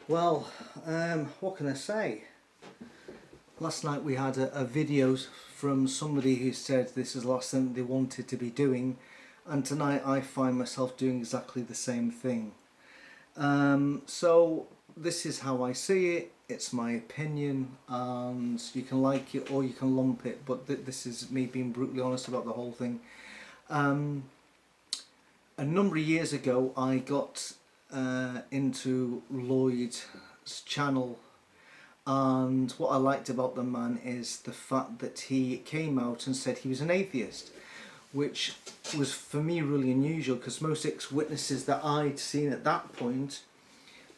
Well, what can I say? Last night we had a video from somebody who said this is the last thing they wanted to be doing, and tonight I find myself doing exactly the same thing. So this is how I see it. It's my opinion, and you can like it or you can lump it, but this is me being brutally honest about the whole thing. A number of years ago I got into Lloyd's channel, and what I liked about the man is the fact that he came out and said he was an atheist, which was for me really unusual because most ex-witnesses that I'd seen at that point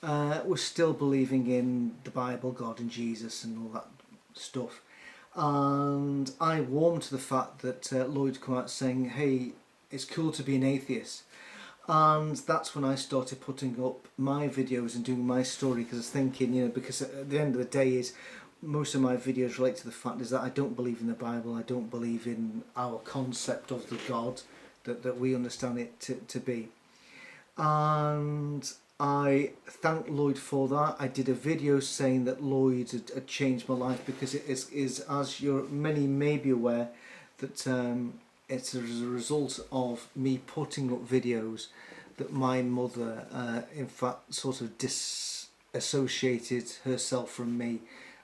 were still believing in the Bible, God and Jesus and all that stuff. And I warmed to the fact that Lloyd come out saying, hey, it's cool to be an atheist. And that's when I started putting up my videos and doing my story, because I was thinking, you know, because at the end of the day is most of my videos relate to the fact is that I don't believe in the Bible, I don't believe in our concept of the God that we understand it to be. And I thank Lloyd for that. I did a video saying that Lloyd had changed my life, because it is as many may be aware, that it's as a result of me putting up videos that my mother in fact sort of disassociated herself from me,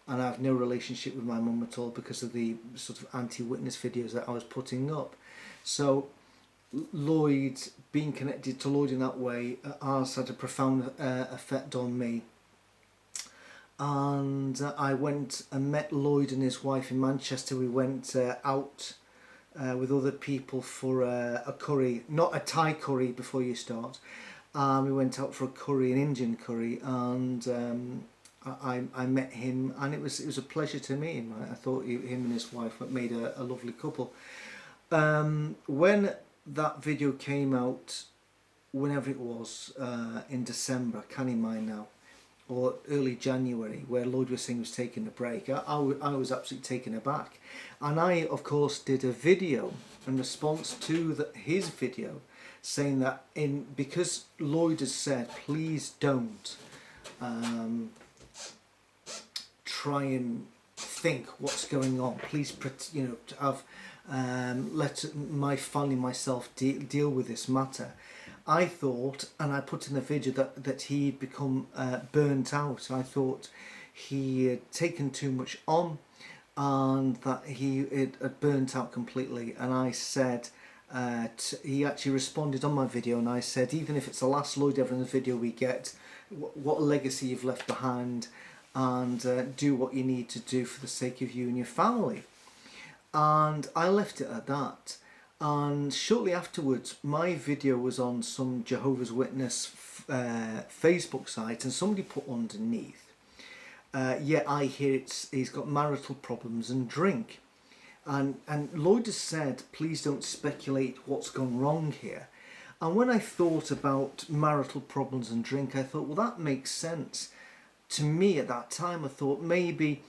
and I have no relationship with my mum at all because of the sort of anti-witness videos that I was putting up. So Lloyd, being connected to Lloyd in that way, has had a profound effect on me. And I went and met Lloyd and his wife in Manchester. We went out with other people for a curry, not a Thai curry before you start. We went out for a curry, an Indian curry, and I met him, and it was a pleasure to meet him. I thought him and his wife made a lovely couple. When that video came out, whenever it was, in December, I can't even mind now, or early January, where Lloyd was saying he was taking a break, I was absolutely taken aback. And I, of course, did a video in response to his video, saying that because Lloyd has said, please don't try and think what's going on. Please, you know, have let my family, myself deal with this matter. I thought, and I put in the video that he'd become burnt out. I thought he had taken too much on, and that he had burnt out completely. And I said, he actually responded on my video, and I said, even if it's the last Lloyd Evans video we get, what legacy you've left behind, and do what you need to do for the sake of you and your family. And I left it at that. And shortly afterwards, my video was on some Jehovah's Witness Facebook site, and somebody put underneath, yeah, I hear he's got marital problems and drink. And Lloyd has said, please don't speculate what's gone wrong here. And when I thought about marital problems and drink, I thought, well, that makes sense. To me at that time, I thought maybe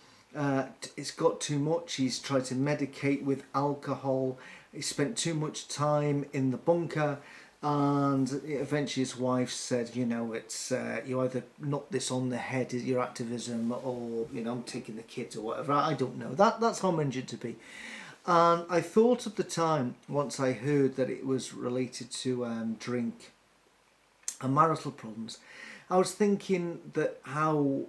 it's got too much. He's tried to medicate with alcohol. He spent too much time in the bunker, and eventually his wife said, you know, it's you either knock this on the head, your activism, or, you know, I'm taking the kids or whatever. I don't know. That's how I meant it to be. And I thought at the time, once I heard that it was related to drink and marital problems, I was thinking that how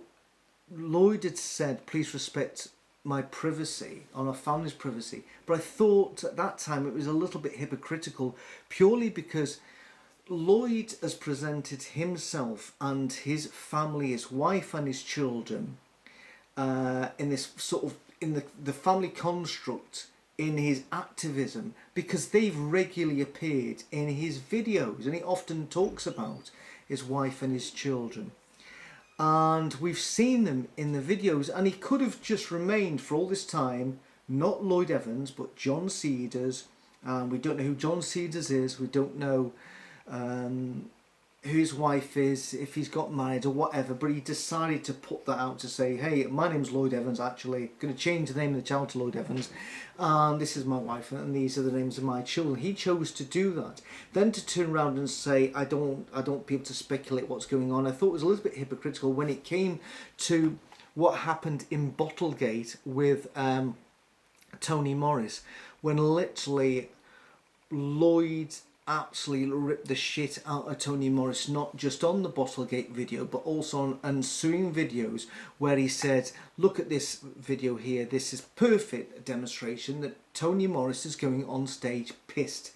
Lloyd had said, please respect my privacy, on our family's privacy. But I thought at that time it was a little bit hypocritical, purely because Lloyd has presented himself and his family, his wife and his children, in this sort of, in the family construct, in his activism, because they've regularly appeared in his videos, and he often talks about his wife and his children. And we've seen them in the videos, and he could have just remained for all this time, not Lloyd Evans, but John Cedars. And we don't know who John Cedars is. We don't know who his wife is, if he's got married or whatever, but he decided to put that out to say, hey, my name's Lloyd Evans, actually, going to change the name of the child to Lloyd Evans, and this is my wife, and these are the names of my children. He chose to do that. Then to turn around and say, I don't want people to speculate what's going on, I thought it was a little bit hypocritical when it came to what happened in Bottlegate with Tony Morris, when literally Lloyd absolutely ripped the shit out of Tony Morris, not just on the Bottlegate video, but also on ensuing videos where he said, look at this video here, this is perfect demonstration that Tony Morris is going on stage pissed.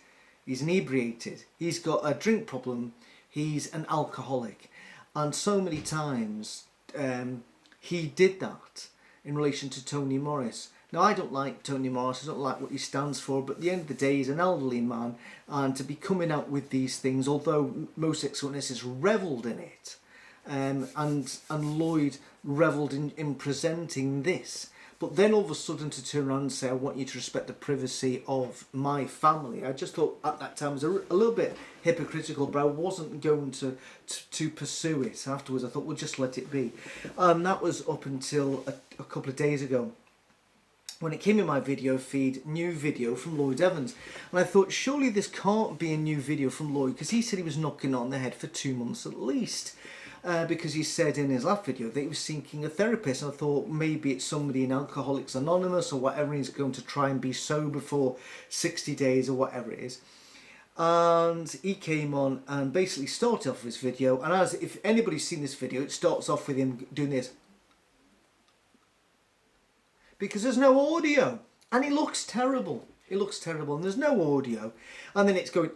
He's inebriated, he's got a drink problem, he's an alcoholic. And so many times he did that in relation to Tony Morris. Now, I don't like Tony Morris, I don't like what he stands for, but at the end of the day, he's an elderly man, and to be coming out with these things, although most ex-witnesses revelled in it, and Lloyd revelled in presenting this, but then all of a sudden to turn around and say, I want you to respect the privacy of my family, I just thought at that time it was a little bit hypocritical, but I wasn't going to pursue it. Afterwards, I thought, well, just let it be. And that was up until a couple of days ago, when it came in my video feed, new video from Lloyd Evans. And I thought, surely this can't be a new video from Lloyd, because he said he was knocking on the head for 2 months at least. Because he said in his last video that he was seeking a therapist. And I thought maybe it's somebody in Alcoholics Anonymous or whatever, he's going to try and be sober for 60 days or whatever it is. And he came on and basically started off his video. And as if anybody's seen this video, it starts off with him doing this, because there's no audio, and it looks terrible. It looks terrible, and there's no audio. And then it's going,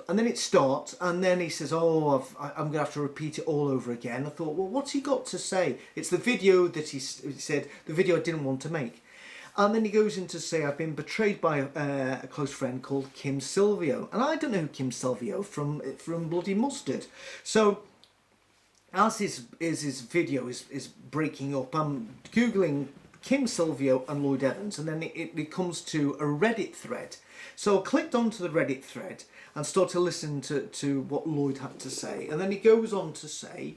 and then it starts, and then he says, oh, I'm going to have to repeat it all over again. I thought, well, what's he got to say? It's the video that he said, the video I didn't want to make. And then he goes in to say, I've been betrayed by a close friend called Kim Silvio. And I don't know who Kim Silvio from Bloody Mustard. So as his video is breaking up, I'm Googling Kim Silvio and Lloyd Evans, and then it comes to a Reddit thread. So I clicked onto the Reddit thread and started to listen to what Lloyd had to say. And then he goes on to say,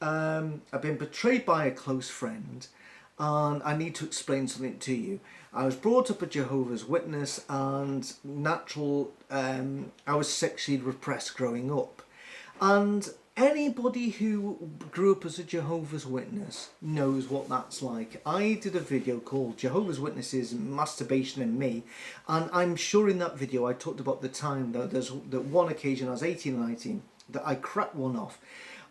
I've been betrayed by a close friend, and I need to explain something to you. I was brought up a Jehovah's Witness, and I was sexually repressed growing up. And anybody who grew up as a Jehovah's Witness knows what that's like. I did a video called Jehovah's Witnesses, Masturbation and Me, and I'm sure in that video I talked about the time that there's that one occasion I was 18 and 19 that I cracked one off,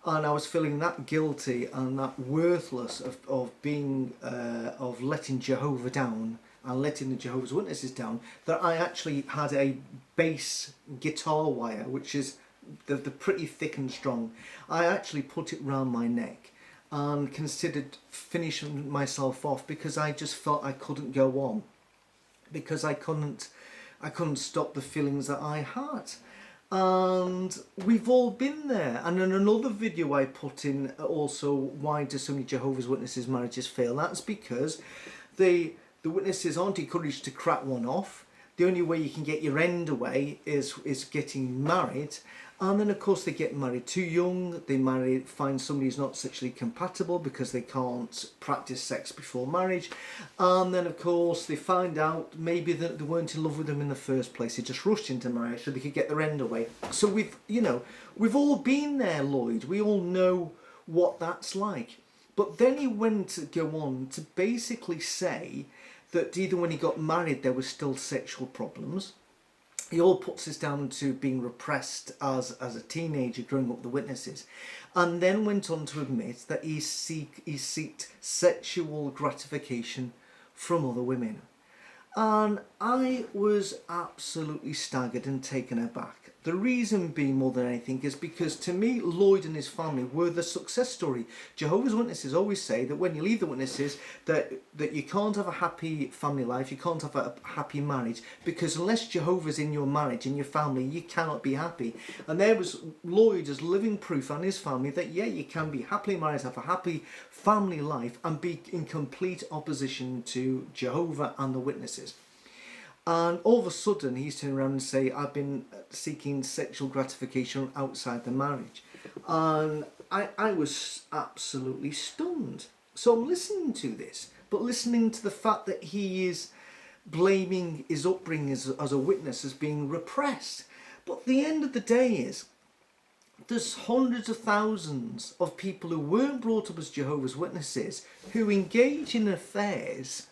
and I was feeling that guilty and that worthless of being of letting Jehovah down and letting the Jehovah's Witnesses down, that I actually had a bass guitar wire, which is the pretty thick and strong. I actually put it round my neck and considered finishing myself off, because I just felt I couldn't go on, because I couldn't stop the feelings that I had. And we've all been there. And in another video I put in also, why do so many Jehovah's Witnesses marriages fail? That's because the witnesses aren't encouraged to crack one off. The only way you can get your end away is getting married. And then of course they get married too young, they find somebody who's not sexually compatible because they can't practice sex before marriage. And then of course they find out maybe that they weren't in love with them in the first place, they just rushed into marriage so they could get their end away. So we've all been there, Lloyd, we all know what that's like. But then he went to go on to basically say that even when he got married there were still sexual problems. He all puts this down to being repressed as a teenager growing up with the witnesses, and then went on to admit that he sought sexual gratification from other women. And I was absolutely staggered and taken aback. The reason being more than anything is because to me Lloyd and his family were the success story. Jehovah's Witnesses always say that when you leave the witnesses that you can't have a happy family life, you can't have a happy marriage, because unless Jehovah's in your marriage, in your family, you cannot be happy. And there was Lloyd as living proof, and his family, that yeah, you can be happily married, have a happy family life and be in complete opposition to Jehovah and the witnesses. And all of a sudden he's turned around and say, I've been seeking sexual gratification outside the marriage. And I was absolutely stunned. So I'm listening to this, but listening to the fact that he is blaming his upbringing as a witness as being repressed. But the end of the day is, there's hundreds of thousands of people who weren't brought up as Jehovah's Witnesses who engage in affairs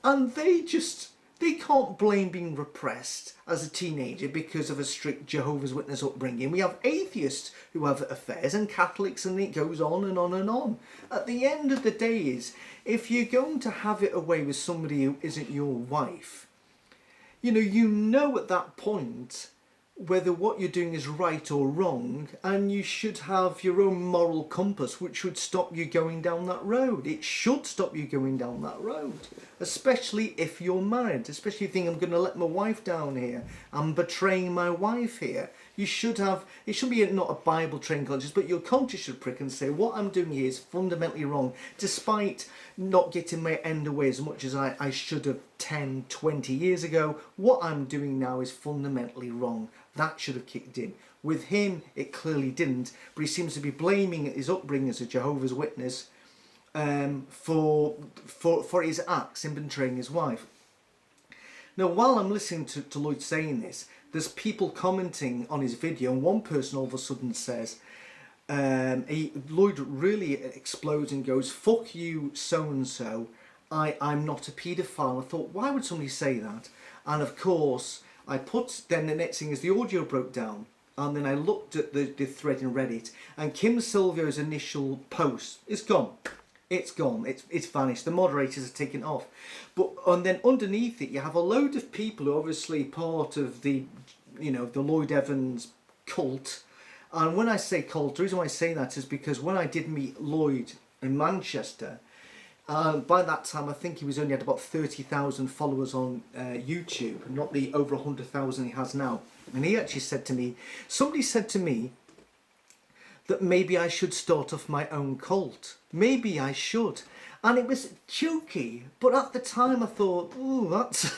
and they can't blame being repressed as a teenager because of a strict Jehovah's Witness upbringing. We have atheists who have affairs and Catholics, and it goes on and on and on. At the end of the day is, if you're going to have it away with somebody who isn't your wife, you know at that point whether what you're doing is right or wrong, and you should have your own moral compass which would stop you going down that road. It should stop you going down that road, especially if you're married, especially if you think, I'm going to let my wife down here, I'm betraying my wife here. You should have, it should be not a Bible trained conscience, but your conscience should prick and say, what I'm doing here is fundamentally wrong, despite not getting my end away as much as I should have 10, 20 years ago. What I'm doing now is fundamentally wrong. That should have kicked in. With him, it clearly didn't, but he seems to be blaming his upbringing as a Jehovah's Witness for his acts in betraying his wife. Now, while I'm listening to Lloyd saying this, there's people commenting on his video, and one person all of a sudden says, Lloyd really explodes and goes, fuck you, so-and-so, I'm not a paedophile. I thought, why would somebody say that? And of course, then the next thing is the audio broke down, and then I looked at the thread in Reddit, and Kim Silvio's initial post is gone. It's gone. It's vanished. The moderators are taken off. And then underneath it, you have a load of people who are obviously part of the Lloyd Evans cult. And when I say cult, the reason why I say that is because when I did meet Lloyd in Manchester, by that time I think he was only had about 30,000 followers on YouTube, not the over 100,000 he has now. And he actually said to me, somebody said to me that maybe I should start off my own cult. Maybe I should. And it was jokey, but at the time I thought, ooh, that's...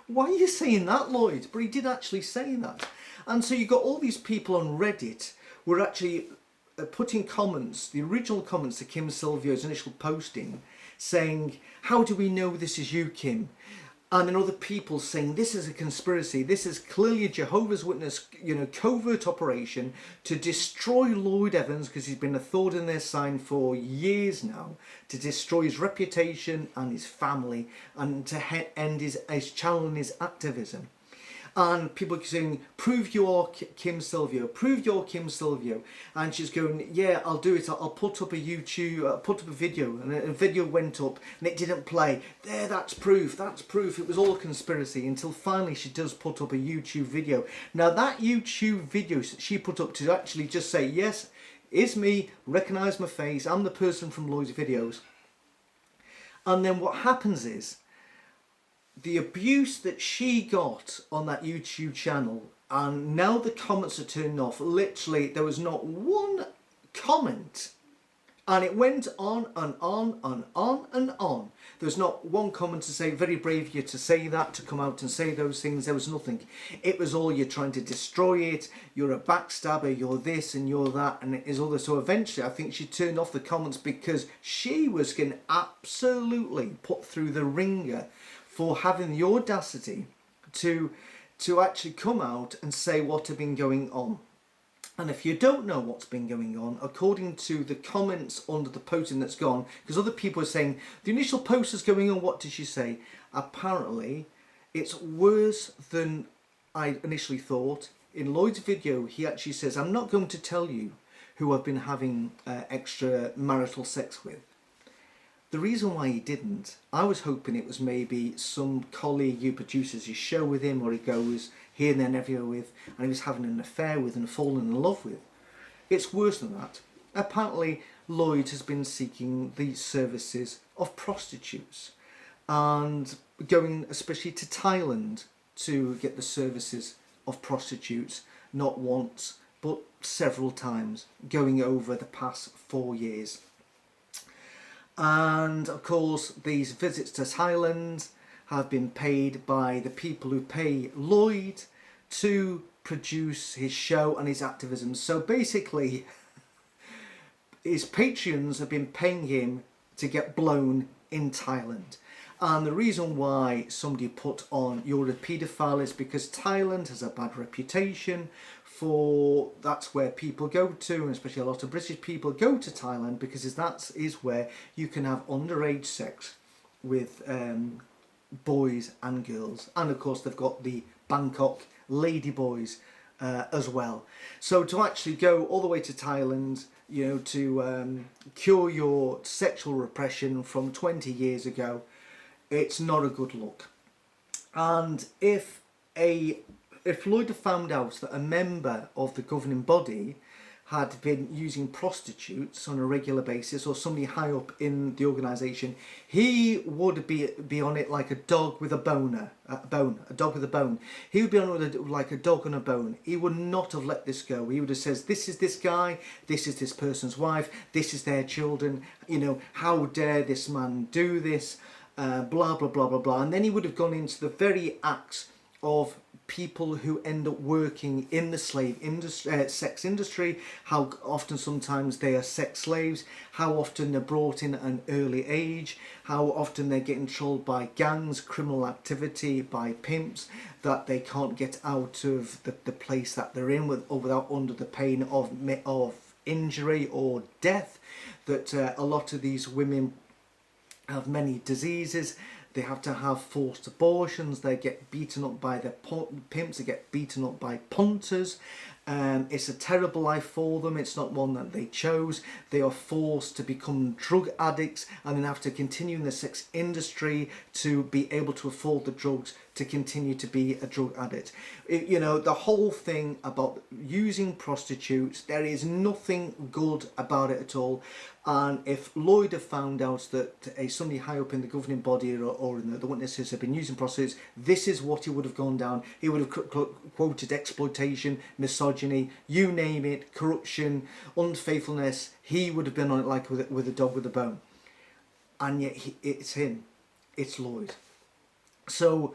why are you saying that, Lloyd? But he did actually say that. And so you got all these people on Reddit who were actually putting comments, the original comments to Kim Silvio's initial posting, saying, how do we know this is you, Kim? And then other people saying, this is a conspiracy, this is clearly a Jehovah's Witness, covert operation to destroy Lloyd Evans, because he's been a thorn in their sign for years now, to destroy his reputation and his family, and to end his channel and his activism. And people are saying, prove you're Kim Silvio, prove you're Kim Silvio. And she's going, yeah, I'll do it. I'll put up a YouTube, put up a video. And a video went up and it didn't play. There, that's proof, that's proof. It was all a conspiracy, until finally she does put up a YouTube video. Now that YouTube video she put up to actually just say, yes, it's me, recognise my face, I'm the person from Lloyd's videos. And then what happens is, the abuse that she got on that YouTube channel, and now the comments are turned off. Literally, there was not one comment, and it went on and on and on and on. There was not one comment to say, very brave of you to say that, to come out and say those things. There was nothing. It was all, you're trying to destroy it, you're a backstabber, you're this and you're that, and it is all this. So eventually I think she turned off the comments because she was getting absolutely put through the ringer for having the audacity to actually come out and say what had been going on. And if you don't know what's been going on, according to the comments under the posting that's gone, because other people are saying, the initial post is going on, what did she say? Apparently, it's worse than I initially thought. In Lloyd's video, he actually says, I'm not going to tell you who I've been having extramarital sex with. The reason why he didn't, I was hoping it was maybe some colleague who produces his show with him, or he goes here and there and everywhere with, and he was having an affair with and fallen in love with. It's worse than that. Apparently Lloyd has been seeking the services of prostitutes and going especially to Thailand to get the services of prostitutes, not once but several times, going over the past 4 years. And of course these visits to Thailand have been paid by the people who pay Lloyd to produce his show and his activism. So basically, his patrons have been paying him to get blown in Thailand. And the reason why somebody put on "you're a paedophile" is because Thailand has a bad reputation for, that's where people go to, and especially a lot of British people go to Thailand, because that is where you can have underage sex with boys and girls. And of course they've got the Bangkok lady boys as well. So to actually go all the way to Thailand, you know, to cure your sexual repression from 20 years ago, it's not a good look. And if Lloyd had found out that a member of the governing body had been using prostitutes on a regular basis, or somebody high up in the organisation, he would be on it like a dog with a dog with a bone. He would be on it like a dog on a bone. He would not have let this go. He would have said, this is this guy, this is this person's wife, this is their children, you know, how dare this man do this, blah, blah, blah, blah, blah. And then he would have gone into the very acts of people who end up working in the slave industry, sex industry, how often sometimes they are sex slaves, how often they're brought in at an early age, how often they're getting trolled by gangs, criminal activity, by pimps, that they can't get out of the place that they're in without under the pain of injury or death, that a lot of these women have many diseases. They have to have forced abortions. They get beaten up by their pimps. They get beaten up by punters. It's a terrible life for them. It's not one that they chose. They are forced to become drug addicts and then have to continue in the sex industry to be able to afford the drugs to continue to be a drug addict. You know, the whole thing about using prostitutes, there is nothing good about it at all. And if Lloyd had found out that somebody high up in the governing body or in the witnesses have been using prostitutes, this is what he would have gone down. He would have quoted exploitation, misogyny, you name it, corruption, unfaithfulness. He would have been on it like with a dog with a bone. And yet it's him. It's Lloyd. So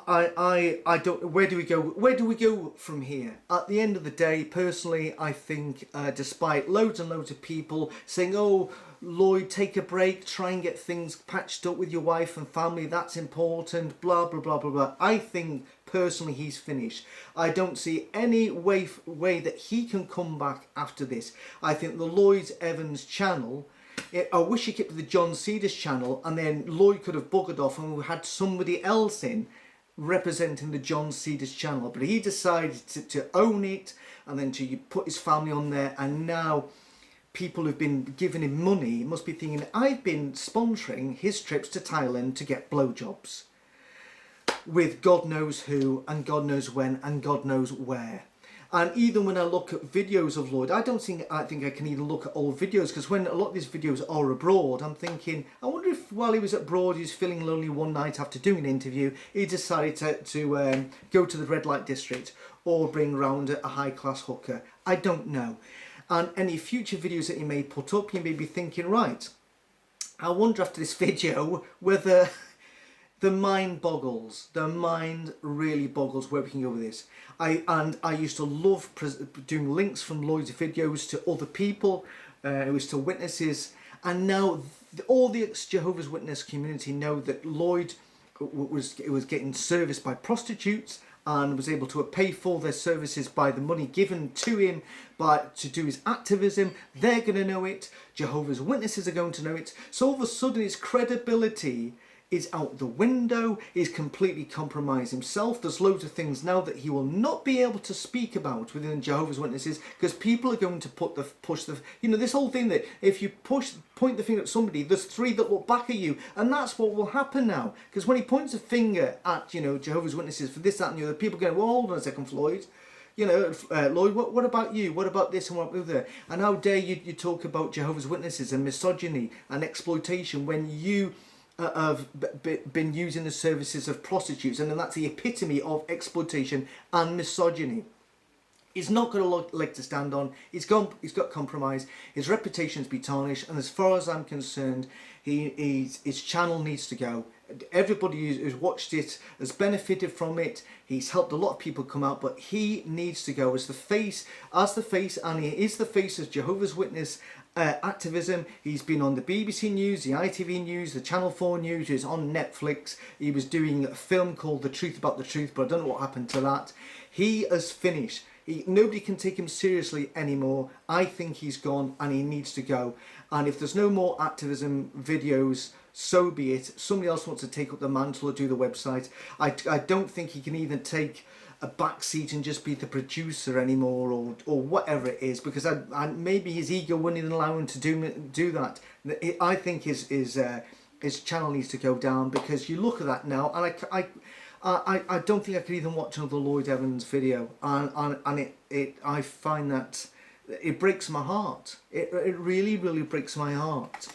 I don't. Where do we go? Where do we go from here? At the end of the day, personally, I think, despite loads and loads of people saying, "Oh, Lloyd, take a break, try and get things patched up with your wife and family. That's important." Blah blah blah blah blah. I think personally he's finished. I don't see any way that he can come back after this. I think the Lloyd Evans channel. I wish he kept to the John Cedars channel, and then Lloyd could have buggered off and we had somebody else in representing the John Cedars channel, but he decided to own it and then to put his family on there. And now people who've been giving him money must be thinking, I've been sponsoring his trips to Thailand to get blowjobs with God knows who and God knows when and God knows where. And even when I look at videos of Lloyd, I think I can even look at old videos, because when a lot of these videos are abroad, I'm thinking, I wonder if while he was abroad, he was feeling lonely one night after doing an interview, he decided to go to the red light district or bring round a high-class hooker. I don't know. And any future videos that he may put up, you may be thinking, right, I wonder after this video whether the mind boggles. The mind really boggles where we can go with this. I used to love doing links from Lloyd's videos to other people, it was to witnesses, and now all the Jehovah's Witness community know that Lloyd was getting serviced by prostitutes and was able to pay for their services by the money given to him to do his activism. They're going to know it. Jehovah's Witnesses are going to know it. So all of a sudden his credibility is out the window. He's completely compromised himself. There's loads of things now that he will not be able to speak about within Jehovah's Witnesses, because people are going to push the this whole thing that if you point the finger at somebody, there's three that look back at you, and that's what will happen now. Because when he points a finger at Jehovah's Witnesses for this, that, and the other, people go, well, hold on a second, Lloyd. Lloyd, what about you? What about this and what about that? And how dare you talk about Jehovah's Witnesses and misogyny and exploitation when you have been using the services of prostitutes, and then that's the epitome of exploitation and misogyny. He's not got a leg to stand on. He's got compromise. His reputation's been tarnished, and as far as I'm concerned, his channel needs to go. Everybody who's watched it has benefited from it. He's helped a lot of people come out, but he needs to go as the face, and he is the face of Jehovah's Witness activism. He's been on the BBC News, the ITV News, the Channel 4 News. He's on Netflix. He was doing a film called The Truth About the Truth, but I don't know what happened to that. He has finished. Nobody can take him seriously anymore. I think he's gone and he needs to go. And if there's no more activism videos, so be it. Somebody else wants to take up the mantle or do the website. I don't think he can even take a back seat and just be the producer anymore, or whatever it is, because maybe his ego wouldn't even allow him to do that. I think his channel needs to go down, because you look at that now, and I don't think I could even watch another Lloyd Evans video, and I find that it breaks my heart. It really, really breaks my heart.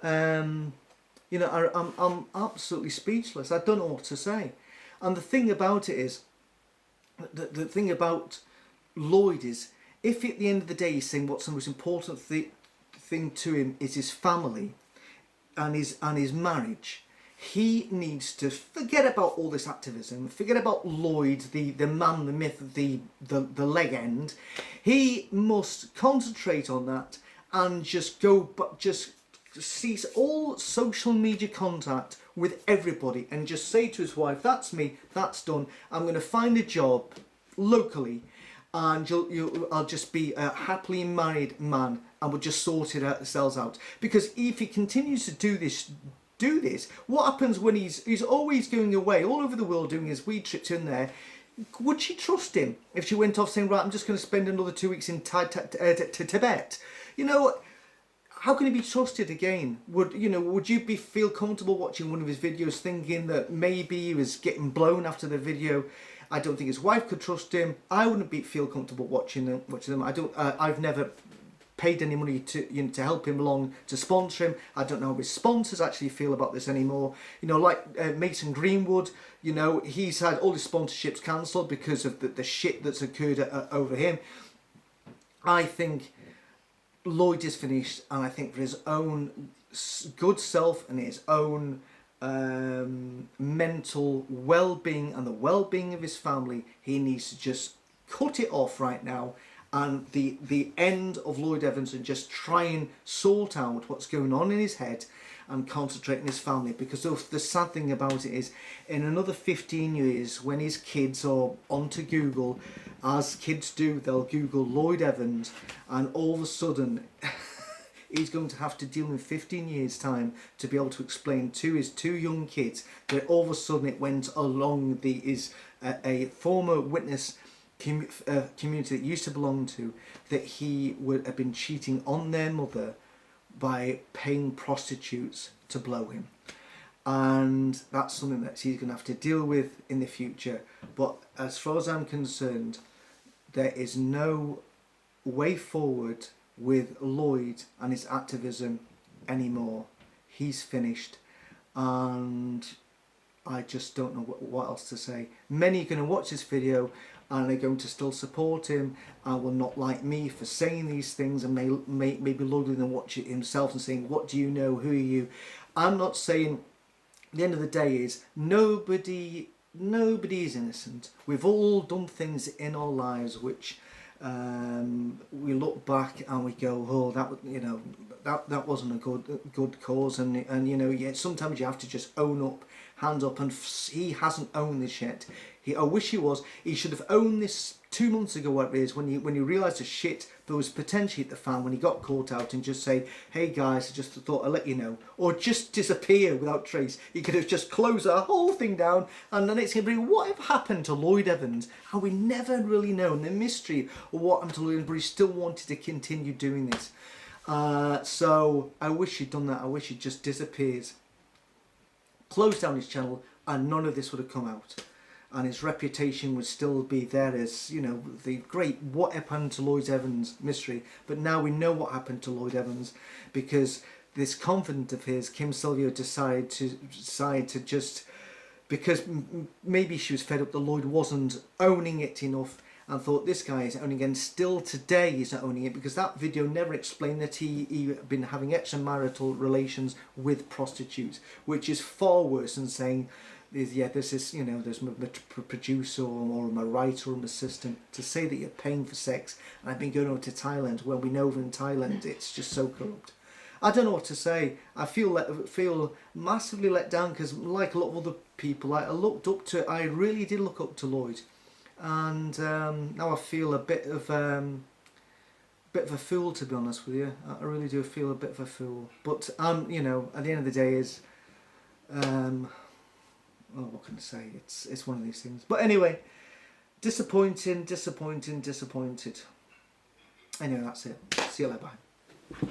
You know, I'm absolutely speechless. I don't know what to say. And the thing about it is, the thing about Lloyd is, if at the end of the day he's saying what's the most important thing to him is his family and his marriage, he needs to forget about all this activism, forget about Lloyd, the man, the myth, the leg end. He must concentrate on that and just cease all social media contact with everybody, and just say to his wife, that's me, that's done, I'm going to find a job locally, and I'll just be a happily married man, and we'll just sort it ourselves out. Because if he continues to do this, what happens when he's always going away all over the world doing his wee trips in there? Would she trust him if she went off saying, right, I'm just going to spend another 2 weeks in Tibet? You know, how can he be trusted again? Would you feel comfortable watching one of his videos thinking that maybe he was getting blown after the video? I don't think his wife could trust him. I wouldn't feel comfortable watching them. I've never paid any money to help him along, to sponsor him. I don't know how his sponsors actually feel about this anymore. You know, like Mason Greenwood, you know, he's had all his sponsorships cancelled because of the shit that's occurred over him. I think Lloyd is finished, and I think for his own good self and his own mental well-being and the well-being of his family, he needs to just cut it off right now, and the end of Lloyd Evans, and just try and sort out what's going on in his head and concentrate on his family. Because the sad thing about it is, in another 15 years, when his kids are onto Google, as kids do, they'll Google Lloyd Evans, and all of a sudden he's going to have to deal in 15 years time to be able to explain to his 2 young kids that all of a sudden it went along a former witness community that used to belong to, that he would have been cheating on their mother by paying prostitutes to blow him. And that's something that he's going to have to deal with in the future. But as far as I'm concerned, there is no way forward with Lloyd and his activism anymore. He's finished, and I just don't know what else to say. Many are going to watch this video and they're going to still support him and will not like me for saying these things, and maybe Lloyd will then watch it himself and saying, what do you know, who are you? I'm not saying, the end of the day is, nobody is innocent. We've all done things in our lives which we look back and we go, oh, that wasn't a good cause, and you know, yeah, sometimes you have to just own up, hand up, and he hasn't owned this yet. I wish he was. He should have owned this 2 months ago, whatever it is, when he realised the shit there was potentially at the fan, when he got caught out, and just say, hey guys, I just thought I'd let you know, or just disappear without trace. He could have just closed the whole thing down, and then it's going to be, whatever happened to Lloyd Evans? And we never really know, and the mystery of what happened to Lloyd Evans, but he still wanted to continue doing this. So I wish he'd done that. I wish he'd just disappeared, closed down his channel, and none of this would have come out, and his reputation would still be there as, you know, the great what happened to Lloyd Evans mystery. But now we know what happened to Lloyd Evans, because this confidant of his, Kim Sylvia, decided to just, because maybe she was fed up that Lloyd wasn't owning it enough, and thought this guy is owning it, and still today he's not owning it, because that video never explained that he been having extramarital relations with prostitutes, which is far worse than saying, yeah, this is, you know, there's a producer or I'm a writer or I'm an assistant. To say that you're paying for sex, and I've been going over to Thailand, where we know over in Thailand it's just so corrupt. I don't know what to say. I feel massively let down, because like a lot of other people, I really did look up to Lloyd, and now I feel a bit of a fool, to be honest with you. I really do feel a bit of a fool. But you know, at the end of the day, is well, what can I say? It's one of these things. But anyway, disappointed. Anyway, that's it. See you later. Bye.